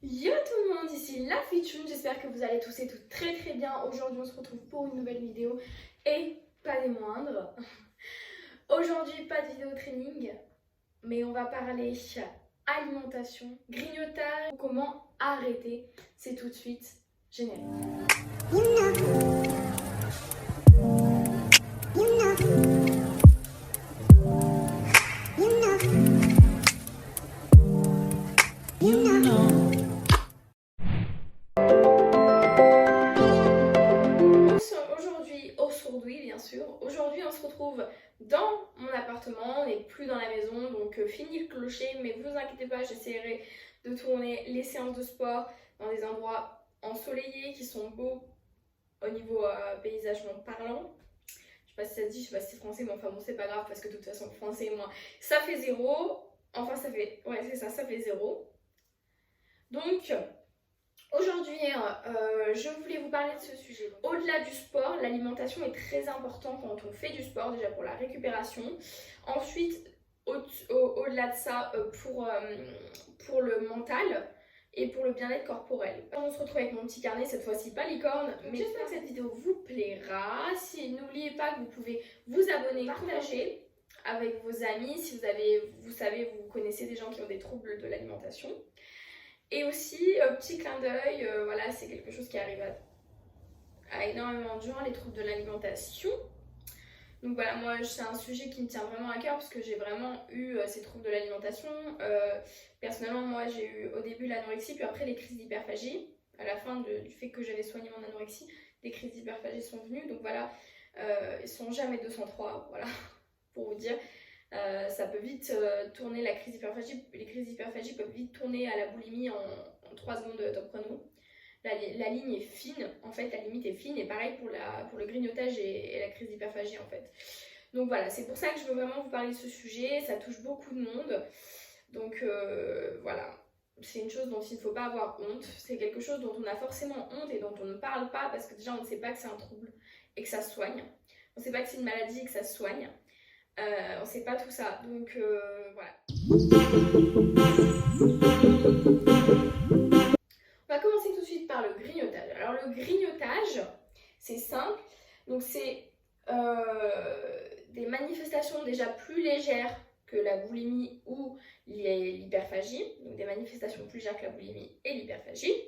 Yo tout le monde, ici la Fitchoun, j'espère que vous allez tous et toutes très très bien. Aujourd'hui on se retrouve pour une nouvelle vidéo et pas des moindres. Aujourd'hui pas de vidéo training, mais on va parler alimentation, grignotage, comment arrêter. C'est tout de suite générique. Aujourd'hui, bien sûr, aujourd'hui on se retrouve dans mon appartement, on n'est plus dans la maison, donc fini le clocher, mais vous inquiétez pas, j'essaierai de tourner les séances de sport dans des endroits ensoleillés qui sont beaux au niveau paysagement parlant. Je sais pas si ça se dit, je sais pas si c'est français, mais enfin bon, c'est pas grave parce que de toute façon, français et moi, ça fait 0. Enfin, ça fait, ouais, c'est ça, ça fait 0. Donc, aujourd'hui, je voulais vous parler de ce sujet. Au-delà du sport, l'alimentation est très importante quand on fait du sport, déjà pour la récupération. Ensuite, au-delà de ça, pour le mental et pour le bien-être corporel. On se retrouve avec mon petit carnet, cette fois-ci pas licorne, mais j'espère que cette vidéo vous plaira. Si, n'oubliez pas que vous pouvez vous abonner, partager avec vos amis, si vous savez, vous connaissez des gens qui ont des troubles de l'alimentation. Et aussi, petit clin d'œil, voilà, c'est quelque chose qui arrive à énormément de gens, les troubles de l'alimentation. Donc voilà, moi c'est un sujet qui me tient vraiment à cœur parce que j'ai vraiment eu ces troubles de l'alimentation. Personnellement, moi j'ai eu au début l'anorexie, puis après les crises d'hyperphagie. À la fin du fait que j'avais soigné mon anorexie, des crises d'hyperphagie sont venues. Donc voilà, ils sont jamais 203, voilà, pour vous dire. Ça peut vite tourner la crise d'hyperphagie. Les crises d'hyperphagie peuvent vite tourner à la boulimie en 3 secondes de top chrono. La ligne est fine, en fait, la limite est fine, et pareil pour le grignotage et la crise d'hyperphagie, en fait. Donc voilà, c'est pour ça que je veux vraiment vous parler de ce sujet, ça touche beaucoup de monde. Donc voilà, c'est une chose dont il ne faut pas avoir honte, c'est quelque chose dont on a forcément honte et dont on ne parle pas parce que déjà on ne sait pas que c'est un trouble et que ça se soigne. On ne sait pas que c'est une maladie et que ça se soigne. On ne sait pas tout ça, donc voilà. On va commencer tout de suite par le grignotage. Alors le grignotage, c'est simple, donc c'est des manifestations déjà plus légères que la boulimie ou l'hyperphagie, donc des manifestations plus légères que la boulimie et l'hyperphagie.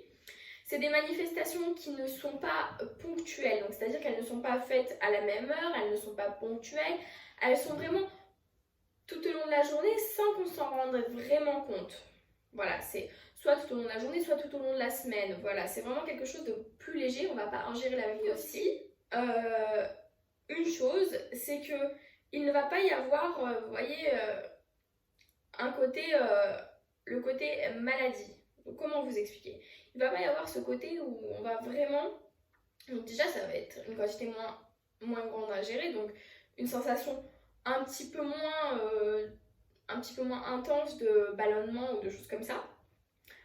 C'est des manifestations qui ne sont pas ponctuelles, donc c'est-à-dire qu'elles ne sont pas faites à la même heure, elles ne sont pas ponctuelles, elles sont vraiment tout au long de la journée sans qu'on s'en rende vraiment compte. Voilà, c'est soit tout au long de la journée, soit tout au long de la semaine. Voilà, c'est vraiment quelque chose de plus léger, on ne va pas ingérer la vie aussi. Une chose, c'est que il ne va pas y avoir, vous voyez, un côté, le côté maladie. Donc, comment vous expliquer? Il ne va pas y avoir ce côté où on va vraiment... Donc déjà, ça va être une quantité moins grande à gérer, donc une sensation un petit peu moins intense de ballonnement ou de choses comme ça.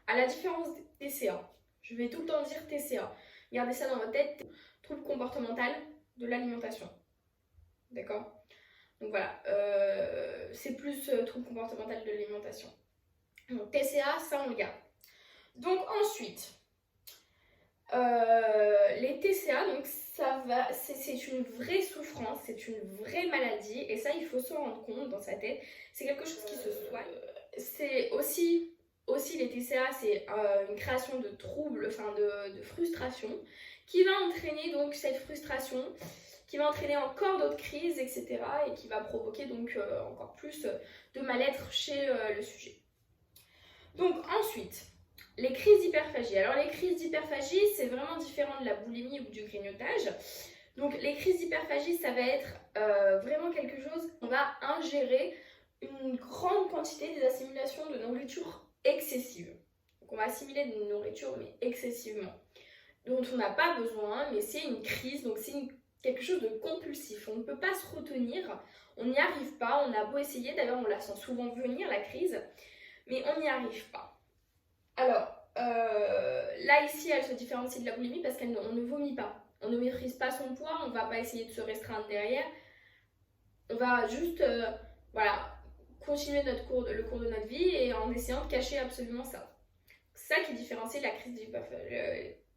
À la différence des TCA, je vais tout le temps dire TCA. Gardez ça dans votre tête, trouble comportemental de l'alimentation. D'accord? Donc voilà, c'est plus trouble comportemental de l'alimentation. Donc TCA, ça on le garde. Donc ensuite, les TCA, donc ça va, c'est une vraie souffrance, c'est une vraie maladie, et ça il faut s'en rendre compte dans sa tête. C'est quelque chose qui se soigne. C'est aussi les TCA, c'est une création de troubles, enfin de frustration, qui va entraîner donc cette frustration, qui va entraîner encore d'autres crises, etc., et qui va provoquer donc encore plus de mal-être chez le sujet. Donc ensuite, les crises d'hyperphagie. Alors les crises d'hyperphagie, c'est vraiment différent de la boulimie ou du grignotage. Donc les crises d'hyperphagie, ça va être vraiment quelque chose, on va ingérer une grande quantité des assimilations de nourriture excessive. Donc on va assimiler de nourriture, mais excessivement, dont on n'a pas besoin, mais c'est une crise, donc c'est quelque chose de compulsif. On ne peut pas se retenir, on n'y arrive pas, on a beau essayer, d'ailleurs on la sent souvent venir, la crise, mais on n'y arrive pas. Alors, là ici, elle se différencie de la boulimie parce qu'on ne vomit pas. On ne maîtrise pas son poids, on ne va pas essayer de se restreindre derrière. On va juste, voilà, continuer le cours de notre vie et en essayant de cacher absolument ça. ça qui différencie la crise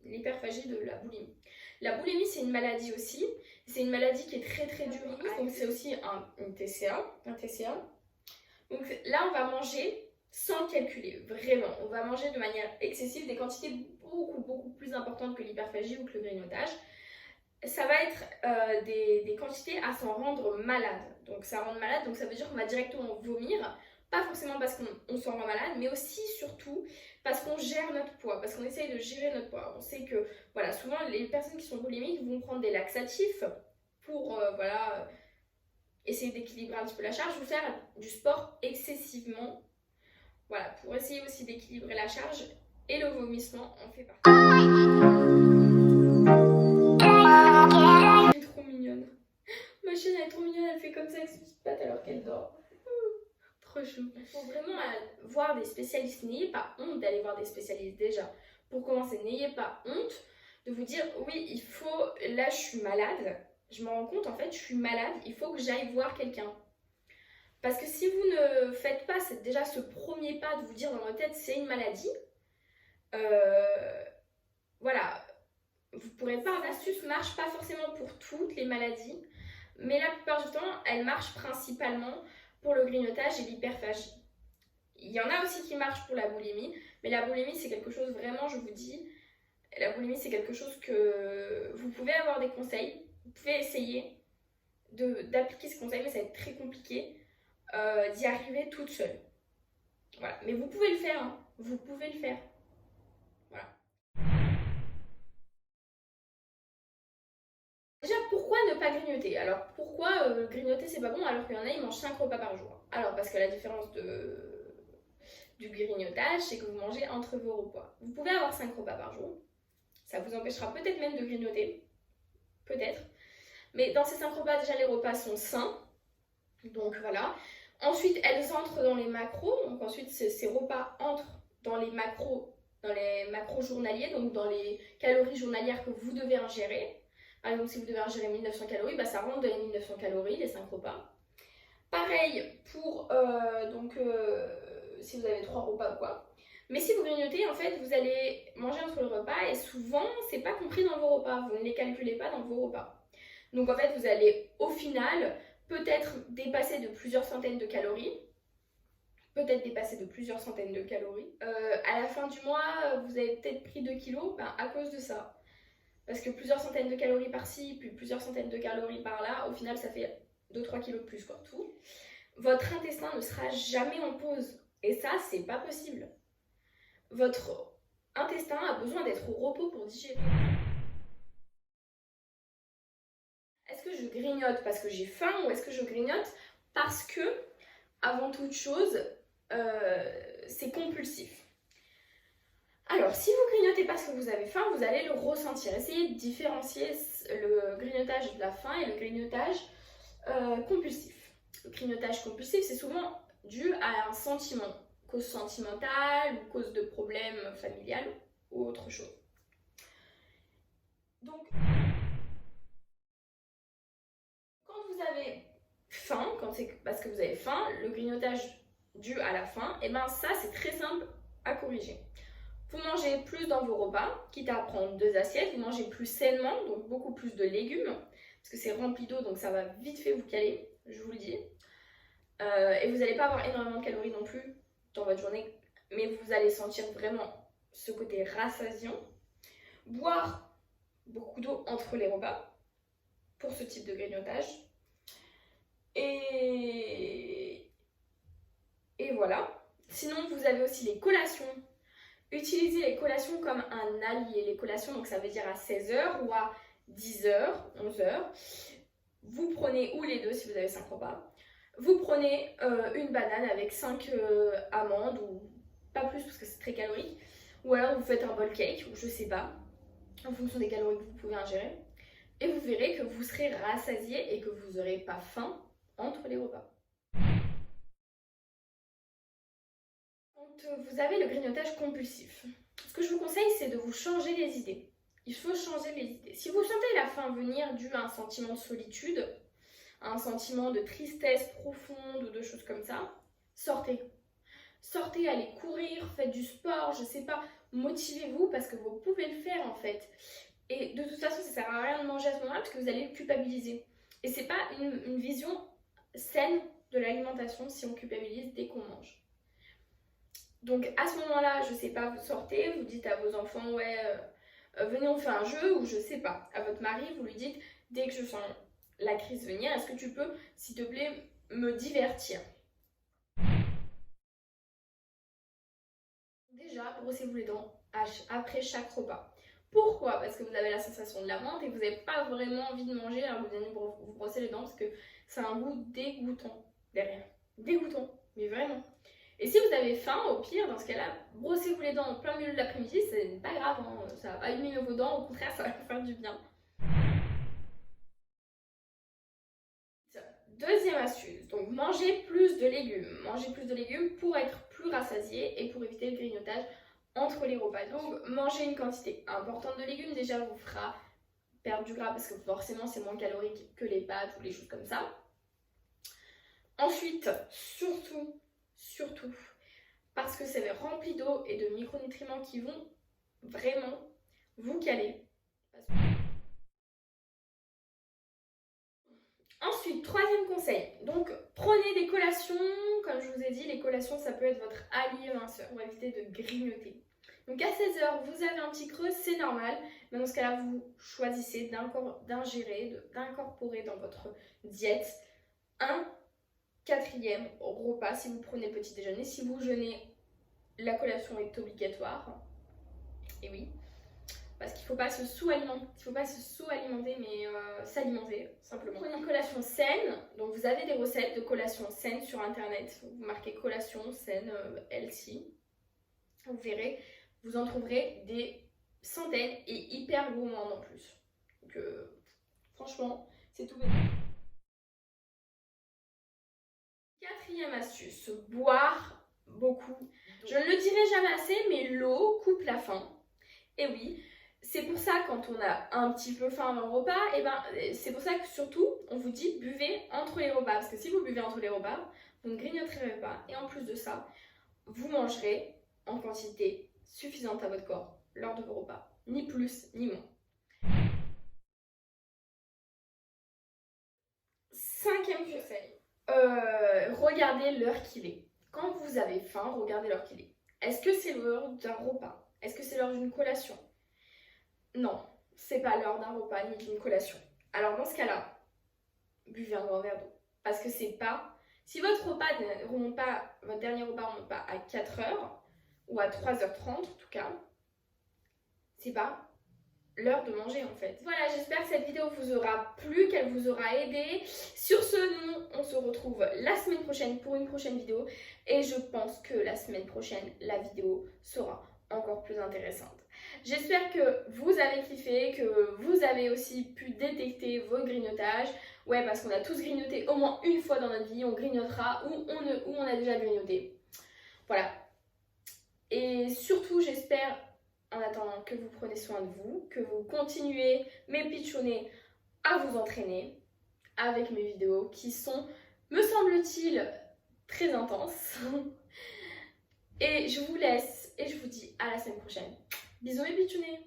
l'hyperphagie de la boulimie. La boulimie, c'est une maladie aussi. C'est une maladie qui est très très dure. Donc c'est aussi un TCA. Donc là, on va manger sans calculer, vraiment. On va manger de manière excessive des quantités beaucoup plus importantes que l'hyperphagie ou que le grignotage. Ça va être des quantités à s'en rendre malade. Donc ça rend malade, donc ça veut dire qu'on va directement vomir. Pas forcément parce qu'on s'en rend malade, mais aussi surtout parce qu'on gère notre poids, parce qu'on essaye de gérer notre poids. On sait que voilà, souvent les personnes qui sont boulimiques vont prendre des laxatifs pour essayer d'équilibrer un petit peu la charge ou faire du sport excessivement. Voilà, pour essayer aussi d'équilibrer la charge, et le vomissement en fait partie. Elle est trop mignonne. Ma chienne elle est trop mignonne, elle fait comme ça avec ses petites pattes alors qu'elle dort. Trop chou. Il faut vraiment voir des spécialistes. N'ayez pas honte d'aller voir des spécialistes déjà. Pour commencer, n'ayez pas honte de vous dire oui, il faut, là je suis malade, je me rends compte en fait, je suis malade, il faut que j'aille voir quelqu'un. Parce que si vous ne faites pas déjà ce premier pas de vous dire dans votre tête c'est une maladie, voilà, vous pourrez pas. L'astuce marche pas forcément pour toutes les maladies, mais la plupart du temps, elle marche principalement pour le grignotage et l'hyperphagie. Il y en a aussi qui marchent pour la boulimie, mais la boulimie c'est quelque chose vraiment, je vous dis, la boulimie c'est quelque chose que vous pouvez avoir des conseils, vous pouvez essayer d'appliquer ce conseil, mais ça va être très compliqué d'y arriver toute seule. Voilà, mais vous pouvez le faire, hein. Vous pouvez le faire. Voilà. Déjà, pourquoi ne pas grignoter? Alors, pourquoi grignoter c'est pas bon alors qu'il y en a ils mangent 5 repas par jour? Alors, parce que la différence du grignotage, c'est que vous mangez entre vos repas. Vous pouvez avoir 5 repas par jour. Ça vous empêchera peut-être même de grignoter. Peut-être. Mais dans ces 5 repas, déjà, les repas sont sains. Donc, voilà. Ensuite, elles entrent dans les macros. Donc, ensuite, ces repas entrent dans les macros journaliers, donc dans les calories journalières que vous devez ingérer. Par exemple, si vous devez ingérer 1900 calories, bah, ça rentre dans les 1900 calories, les 5 repas. Pareil pour si vous avez 3 repas ou quoi. Mais si vous grignotez, en fait, vous allez manger entre le repas et souvent, c'est pas compris dans vos repas. Vous ne les calculez pas dans vos repas. Donc, en fait, vous allez au final peut-être dépasser de plusieurs centaines de calories. À la fin du mois, vous avez peut-être pris 2 kilos à cause de ça. Parce que plusieurs centaines de calories par-ci, puis plusieurs centaines de calories par-là, au final, ça fait 2-3 kilos de plus, quoi, tout. Votre intestin ne sera jamais en pause. Et ça, c'est pas possible. Votre intestin a besoin d'être au repos pour digérer. Est-ce que je grignote parce que j'ai faim ou est-ce que je grignote parce que, avant toute chose, c'est compulsif? Alors, si vous grignotez parce que vous avez faim, vous allez le ressentir. Essayez de différencier le grignotage de la faim et le grignotage compulsif. Le grignotage compulsif, c'est souvent dû à un sentiment, cause sentimentale ou cause de problème familial ou autre chose. Donc, quand vous avez faim, quand c'est parce que vous avez faim, le grignotage dû à la faim, et ben ça c'est très simple à corriger. Vous mangez plus dans vos repas, quitte à prendre 2 assiettes, vous mangez plus sainement, donc beaucoup plus de légumes, parce que c'est rempli d'eau, donc ça va vite fait vous caler, je vous le dis. Et vous n'allez pas avoir énormément de calories non plus dans votre journée, mais vous allez sentir vraiment ce côté rassasiant. Boire beaucoup d'eau entre les repas, pour ce type de grignotage. Et voilà. Sinon, vous avez aussi les collations. Utilisez les collations comme un allié. Les collations, donc ça veut dire à 16h ou à 10h, 11h. Vous prenez, ou les deux si vous avez 5 repas. Vous prenez une banane avec 5 amandes, ou pas plus parce que c'est très calorique. Ou alors vous faites un bol cake, ou je sais pas, en fonction des calories que vous pouvez ingérer. Et vous verrez que vous serez rassasié et que vous n'aurez pas faim entre les repas. Quand vous avez le grignotage compulsif, ce que je vous conseille, c'est de vous changer les idées. Il faut changer les idées. Si vous sentez la faim venir dû à un sentiment de solitude, à un sentiment de tristesse profonde ou de choses comme ça, sortez. sortez, allez courir, faites du sport, je sais pas, motivez-vous parce que vous pouvez le faire en fait. Et de toute façon, ça sert à rien de manger à ce moment-là parce que vous allez le culpabiliser. Et c'est pas une vision saine de l'alimentation si on culpabilise dès qu'on mange. Donc à ce moment-là, je sais pas, vous sortez, vous dites à vos enfants, ouais, venez on fait un jeu, ou je sais pas, à votre mari, vous lui dites, dès que je sens la crise venir, est-ce que tu peux, s'il te plaît, me divertir? Déjà, brossez-vous les dents après chaque repas. Pourquoi? Parce que vous avez la sensation de la menthe et que vous n'avez pas vraiment envie de manger alors que vous venez vous brosser les dents parce que c'est un goût dégoûtant derrière. Dégoûtant, mais vraiment. Et si vous avez faim, au pire, dans ce cas-là, brossez-vous les dents en plein milieu de l'après-midi, c'est pas grave, hein, ça va pas abîmer vos dents, au contraire, ça va vous faire du bien. Deuxième astuce, donc manger plus de légumes. Manger plus de légumes pour être plus rassasié et pour éviter le grignotage entre les repas. Donc manger une quantité importante de légumes déjà vous fera perdre du gras parce que forcément c'est moins calorique que les pâtes ou les choses comme ça. Ensuite, surtout, parce que c'est rempli d'eau et de micronutriments qui vont vraiment vous caler. Ensuite, troisième conseil, donc prenez des collations, comme je vous ai dit, les collations ça peut être votre allié minceur pour éviter de grignoter. Donc à 16h, vous avez un petit creux, c'est normal, mais dans ce cas-là, vous choisissez d'ingérer, d'incorporer dans votre diète un 4e repas si vous prenez petit déjeuner. Si vous jeûnez, la collation est obligatoire, et oui. Parce qu'il ne faut pas se sous-alimenter, mais s'alimenter simplement. Prenez une collation saine, donc vous avez des recettes de collations saines sur internet. Vous marquez collation saine healthy. Vous verrez, vous en trouverez des centaines et hyper gourmandes en plus. Donc franchement, c'est tout bénéfique. 4e astuce, boire beaucoup. Je ne le dirai jamais assez, mais l'eau coupe la faim. Et oui. C'est pour ça quand on a un petit peu faim avant le repas, et ben c'est pour ça que surtout on vous dit buvez entre les repas. Parce que si vous buvez entre les repas, vous ne grignoterez pas. Et en plus de ça, vous mangerez en quantité suffisante à votre corps lors de vos repas. Ni plus ni moins. 5e conseil, regardez l'heure qu'il est. Quand vous avez faim, regardez l'heure qu'il est. Est-ce que c'est l'heure d'un repas? Est-ce que c'est l'heure d'une collation? Non, c'est pas l'heure d'un repas ni d'une collation. Alors dans ce cas-là, buvez un grand verre d'eau. Parce que c'est pas... Si votre dernier repas ne remonte pas à 4h ou à 3h30 en tout cas, c'est pas l'heure de manger en fait. Voilà, j'espère que cette vidéo vous aura plu, qu'elle vous aura aidé. Sur ce, nous, on se retrouve la semaine prochaine pour une prochaine vidéo. Et je pense que la semaine prochaine, la vidéo sera encore plus intéressante. J'espère que vous avez kiffé, que vous avez aussi pu détecter vos grignotages. Ouais, parce qu'on a tous grignoté au moins une fois dans notre vie, on grignotera ou on a déjà grignoté. Voilà. Et surtout, j'espère, en attendant, que vous prenez soin de vous, que vous continuez, mes pitchounets, à vous entraîner avec mes vidéos qui sont, me semble-t-il, très intenses. Et je vous laisse et je vous dis à la semaine prochaine. Bisous mes pitchounets.